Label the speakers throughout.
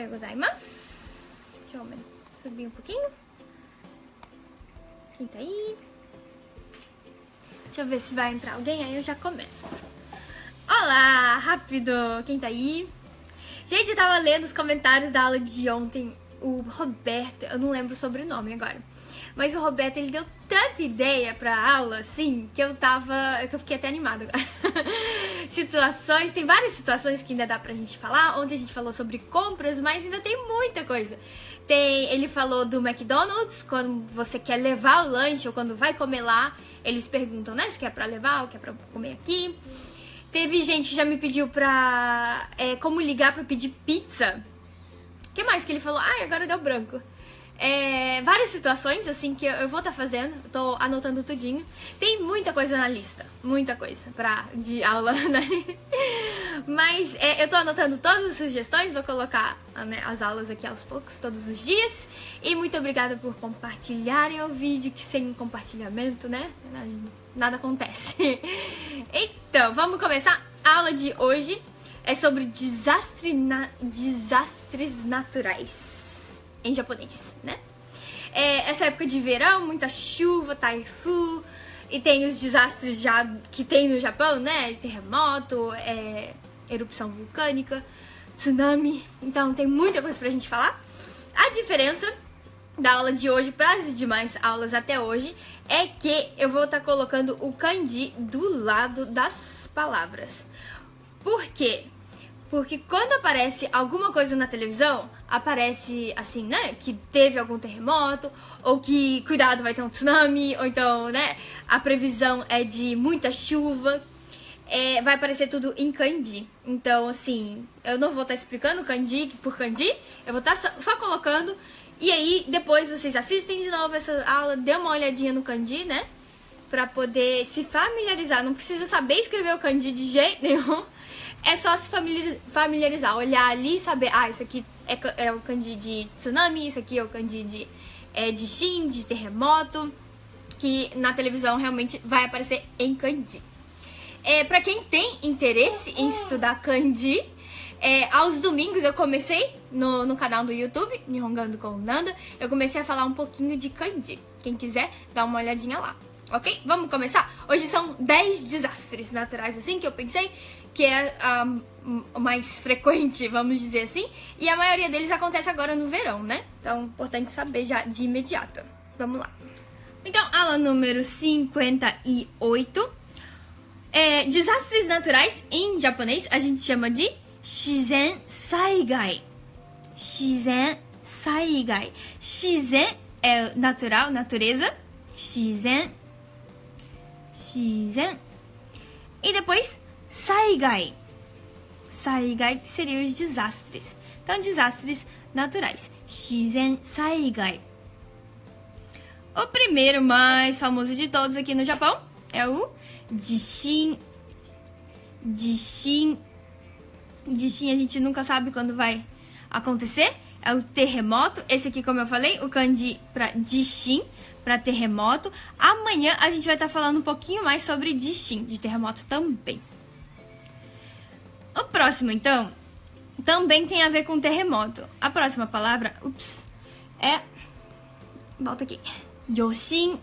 Speaker 1: Ohayou gozaimasu. Deixa eu subir um pouquinho. Quem tá aí? Deixa eu ver se vai entrar alguém, aí eu já começo. Olá, rápido! Quem tá aí? Gente, eu tava lendo os comentários da aula de ontem. O Roberto, eu não lembro o sobrenome agora, mas o Roberto, ele deu tanta ideia pra aula, assim, que eu fiquei até animada agora. Situações, tem várias situações que ainda dá pra gente falar. Ontem a gente falou sobre compras, mas ainda tem muita coisa. Ele falou do McDonald's, quando você quer levar o lanche ou quando vai comer lá, eles perguntam, né, se quer pra levar ou quer pra comer aqui. Teve gente que já me pediu pra como ligar pra pedir pizza. O que mais que ele falou? Ai, agora deu branco. Várias situações, assim, que eu vou estar fazendo. Tô anotando tudinho. Tem muita coisa na lista. Muita coisa de aula, né? Mas eu tô anotando todas as sugestões. Vou colocar, né, as aulas aqui aos poucos, todos os dias. E muito obrigada por compartilharem o vídeo, que sem compartilhamento, né, nada acontece. Então, vamos começar. A aula de hoje é sobre desastres naturais em japonês, né? Essa época de verão, muita chuva, taifu, e tem os desastres já que tem no Japão, né? Terremoto, erupção vulcânica, tsunami. Então tem muita coisa pra gente falar. A diferença da aula de hoje para as demais aulas até hoje é que eu vou estar colocando o kanji do lado das palavras. Por quê? Porque quando aparece alguma coisa na televisão, aparece assim, né, que teve algum terremoto, ou que, cuidado, vai ter um tsunami, ou então, né, a previsão é de muita chuva, vai aparecer tudo em kanji. Então, assim, eu não vou estar explicando kanji por kanji, eu vou estar só colocando, e aí depois vocês assistem de novo essa aula, dê uma olhadinha no kanji, né, pra poder se familiarizar. Não precisa saber escrever o kanji de jeito nenhum. É só se familiarizar, olhar ali e saber, isso aqui é o kanji de tsunami, isso aqui é o kanji de shin, de terremoto, que na televisão realmente vai aparecer em kanji. Pra quem tem interesse em estudar kanji, aos domingos eu comecei no canal do YouTube, Nihongando com Nanda, eu comecei a falar um pouquinho de kanji. Quem quiser, dá uma olhadinha lá. Ok? Vamos começar? Hoje são 10 desastres naturais, assim, que eu pensei que é o mais frequente, vamos dizer assim. E a maioria deles acontece agora no verão, né? Então, importante saber já de imediato. Vamos lá. Então, aula número 58. Desastres naturais, em japonês, a gente chama de shizen saigai. Shizen saigai. Shizen é natural, natureza. Shizen. E depois saigai. Saigai seriam os desastres. Então, desastres naturais. Shizen saigai. O primeiro mais famoso de todos aqui no Japão é o jishin. Jishin a gente nunca sabe quando vai acontecer. É o terremoto. Esse aqui, como eu falei, o kanji para jishin, para terremoto. Amanhã a gente vai estar falando um pouquinho mais sobre jishin, de terremoto também. O próximo, então, também tem a ver com terremoto. A próxima palavra, volta aqui. Yoshin.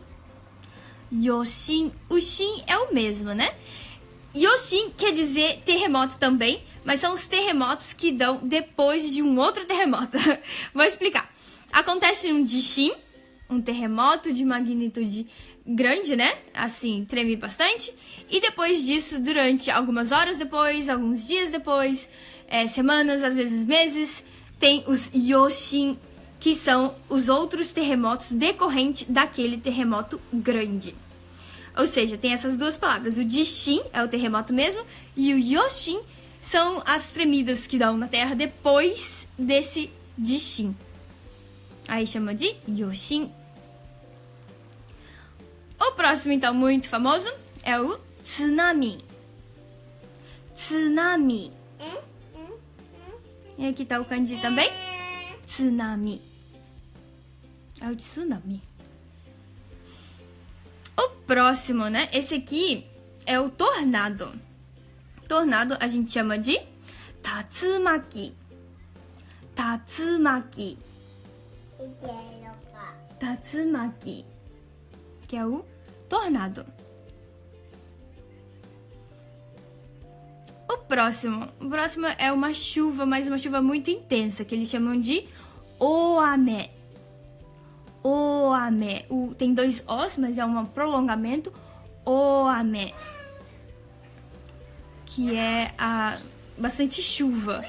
Speaker 1: Yoshin. O shin é o mesmo, né? Yoshin quer dizer terremoto também, mas são os terremotos que dão depois de um outro terremoto. Vou explicar. Acontece um jishin, um terremoto de magnitude grande, né? Assim, treme bastante. E depois disso, durante algumas horas depois, alguns dias depois, semanas, às vezes meses, tem os yoshin, que são os outros terremotos decorrentes daquele terremoto grande. Ou seja, tem essas duas palavras. O jishin é o terremoto mesmo, e o yoshin são as tremidas que dão na Terra depois desse jishin. Aí chama de yoshin. O próximo, então, muito famoso, é o tsunami. Tsunami. E aqui tá o kanji também. Tsunami. É o tsunami. O próximo, né? Esse aqui é o tornado. Tornado a gente chama de tatsumaki. tatsumaki. Tatsumaki, que é o tornado. O próximo é uma chuva, mas uma chuva muito intensa, que eles chamam de oame. Oame. Tem dois Os, mas é um prolongamento. Oame. Que é bastante chuva.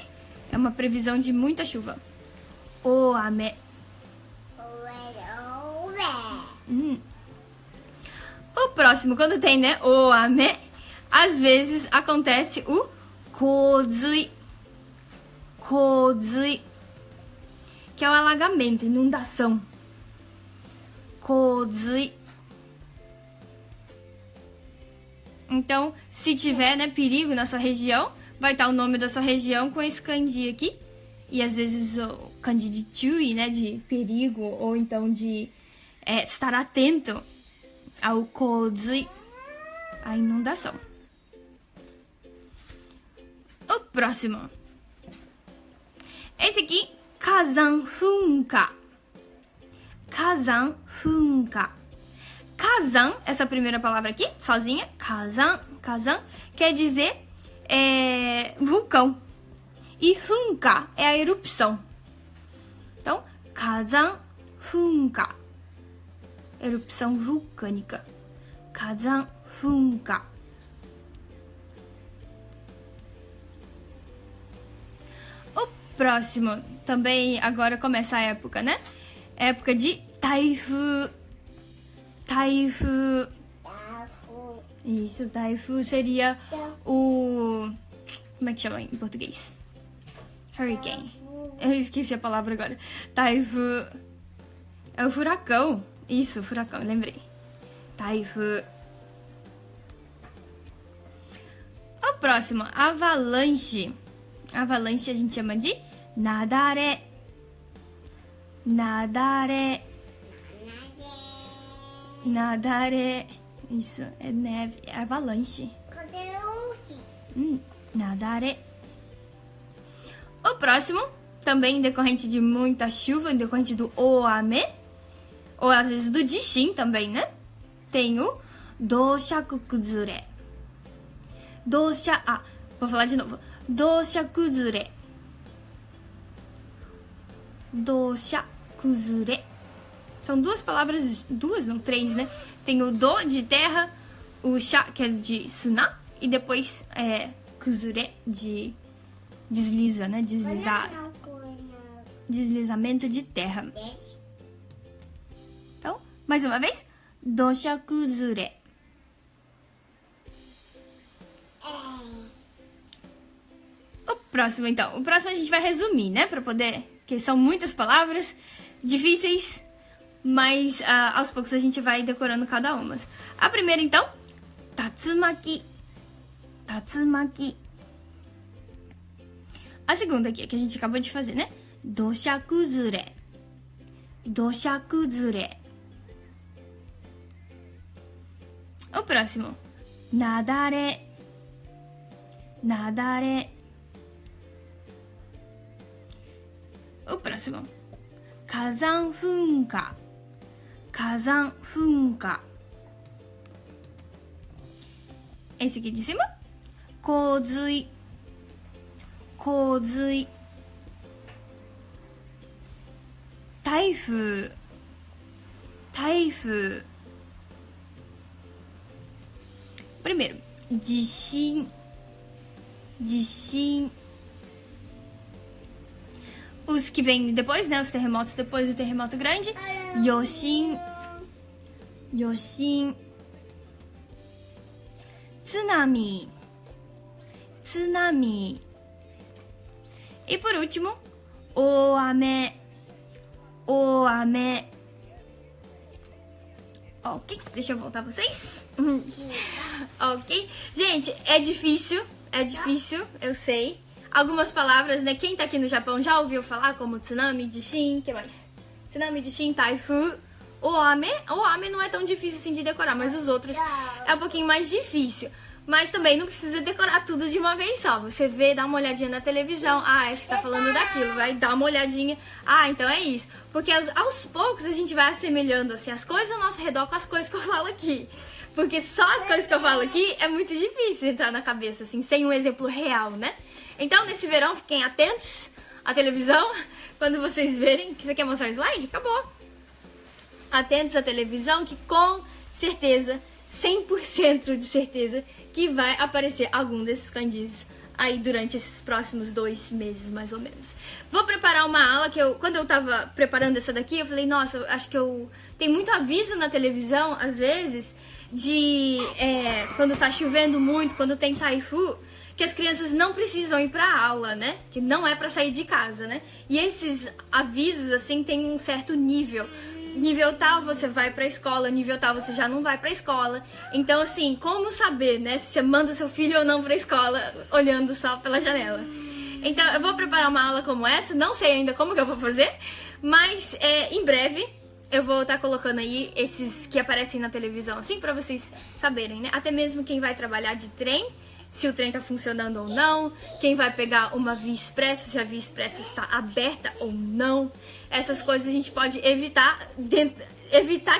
Speaker 1: É uma previsão de muita chuva. Oame. O próximo, quando tem, né, oame, às vezes acontece o kozui. Kozui, que é o alagamento, inundação. Kozui. Então, se tiver, né, perigo na sua região, vai estar o nome da sua região com esse kanji aqui. E às vezes o kanji de chui, né, de perigo, ou então de estar atento ao kozui, a inundação. O próximo. Esse aqui, kazan funka. Kazan funka. Kazan, essa primeira palavra aqui, sozinha, kazan, quer dizer vulcão. E funka é a erupção. Então, kazan funka. Erupção vulcânica. Kazan funka. O próximo, também agora começa a época, né? Época de taifu. Taifu. Isso, taifu seria o... Como é que chama em português? Hurricane. Eu esqueci a palavra agora. Taifu é o furacão. Isso, furacão, lembrei. Taifu. O próximo, avalanche. Avalanche a gente chama de nadare. Nadare. Nadare. Isso, é neve, é avalanche. Nadare. O próximo, também decorrente de muita chuva, decorrente do oame, ou às vezes do jishin também, né? Tem o doshakuzure. Vou falar de novo. Doshakuzure. Doshakuzure. São duas palavras, três, né? Tem o do de terra, o sha que é de suna, e depois kuzure de desliza, né? Deslizar. Deslizamento de terra. Então, mais uma vez. Doshakuzure. O próximo, então. O próximo a gente vai resumir, né? Pra poder... Porque são muitas palavras difíceis, mas aos poucos a gente vai decorando cada uma. A primeira, então. Tatsumaki. Tatsumaki. A segunda aqui, que a gente acabou de fazer, né? Doshakuzure. Doshakuzure. O próximo. Nadare. Nadare. O próximo. Kazan funka. Kazan funka. Esse aqui de cima. Kozui. Kozui. Taifu. Taifu. Primeiro, jishin. Jishin. Os que vêm depois, né? Os terremotos depois do terremoto grande. Yoshin. Yoshin. Tsunami. Tsunami. E por último, oame. Oame. Ok, deixa eu voltar vocês. Ok. Gente, é difícil, eu sei. Algumas palavras, né? Quem tá aqui no Japão já ouviu falar, como tsunami, jishin, o que mais? Tsunami, jishin, taifu, oame. Oame não é tão difícil assim de decorar, mas os outros é um pouquinho mais difícil. Mas também não precisa decorar tudo de uma vez só. Você vê, dá uma olhadinha na televisão. Ah, acho que tá falando daquilo. Vai dar uma olhadinha. Ah, então é isso. Porque aos poucos a gente vai assemelhando assim, as coisas ao nosso redor com as coisas que eu falo aqui. Porque só as coisas que eu falo aqui é muito difícil entrar na cabeça, assim, sem um exemplo real, né? Então, nesse verão, fiquem atentos à televisão. Quando vocês verem que você quer mostrar o slide, acabou. Atentos à televisão, que com certeza, 100% de certeza, que vai aparecer algum desses candies aí durante esses próximos 2 meses, mais ou menos. Vou preparar uma aula que quando eu tava preparando essa daqui, eu falei, nossa, acho que tem muito aviso na televisão, às vezes, de quando tá chovendo muito, quando tem taifu, que as crianças não precisam ir pra aula, né? Que não é pra sair de casa, né? E esses avisos, assim, tem um certo nível. Nível tal, você vai pra escola, nível tal, você já não vai pra escola. Então, assim, como saber, né, se você manda seu filho ou não pra escola olhando só pela janela? Então, eu vou preparar uma aula como essa, não sei ainda como que eu vou fazer, mas em breve eu vou estar colocando aí esses que aparecem na televisão, assim, pra vocês saberem, né? Até mesmo quem vai trabalhar de trem, se o trem tá funcionando ou não, quem vai pegar uma via expressa, se a via expressa está aberta ou não. Essas coisas a gente pode evitar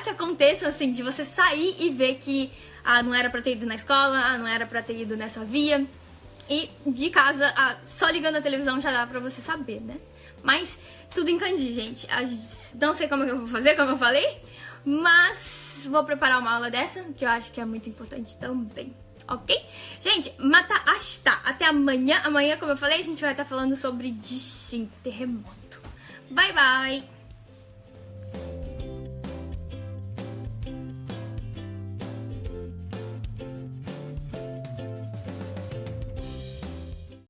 Speaker 1: que aconteçam, assim, de você sair e ver que não era pra ter ido na escola, não era pra ter ido nessa via. E de casa, só ligando a televisão já dá pra você saber, né? Mas tudo em kanji, gente. Não sei como que eu vou fazer, como eu falei, mas vou preparar uma aula dessa, que eu acho que é muito importante também. Ok? Gente, mata ashita. Até amanhã. Amanhã, como eu falei, a gente vai estar falando sobre Jishin, terremoto. Bye, bye!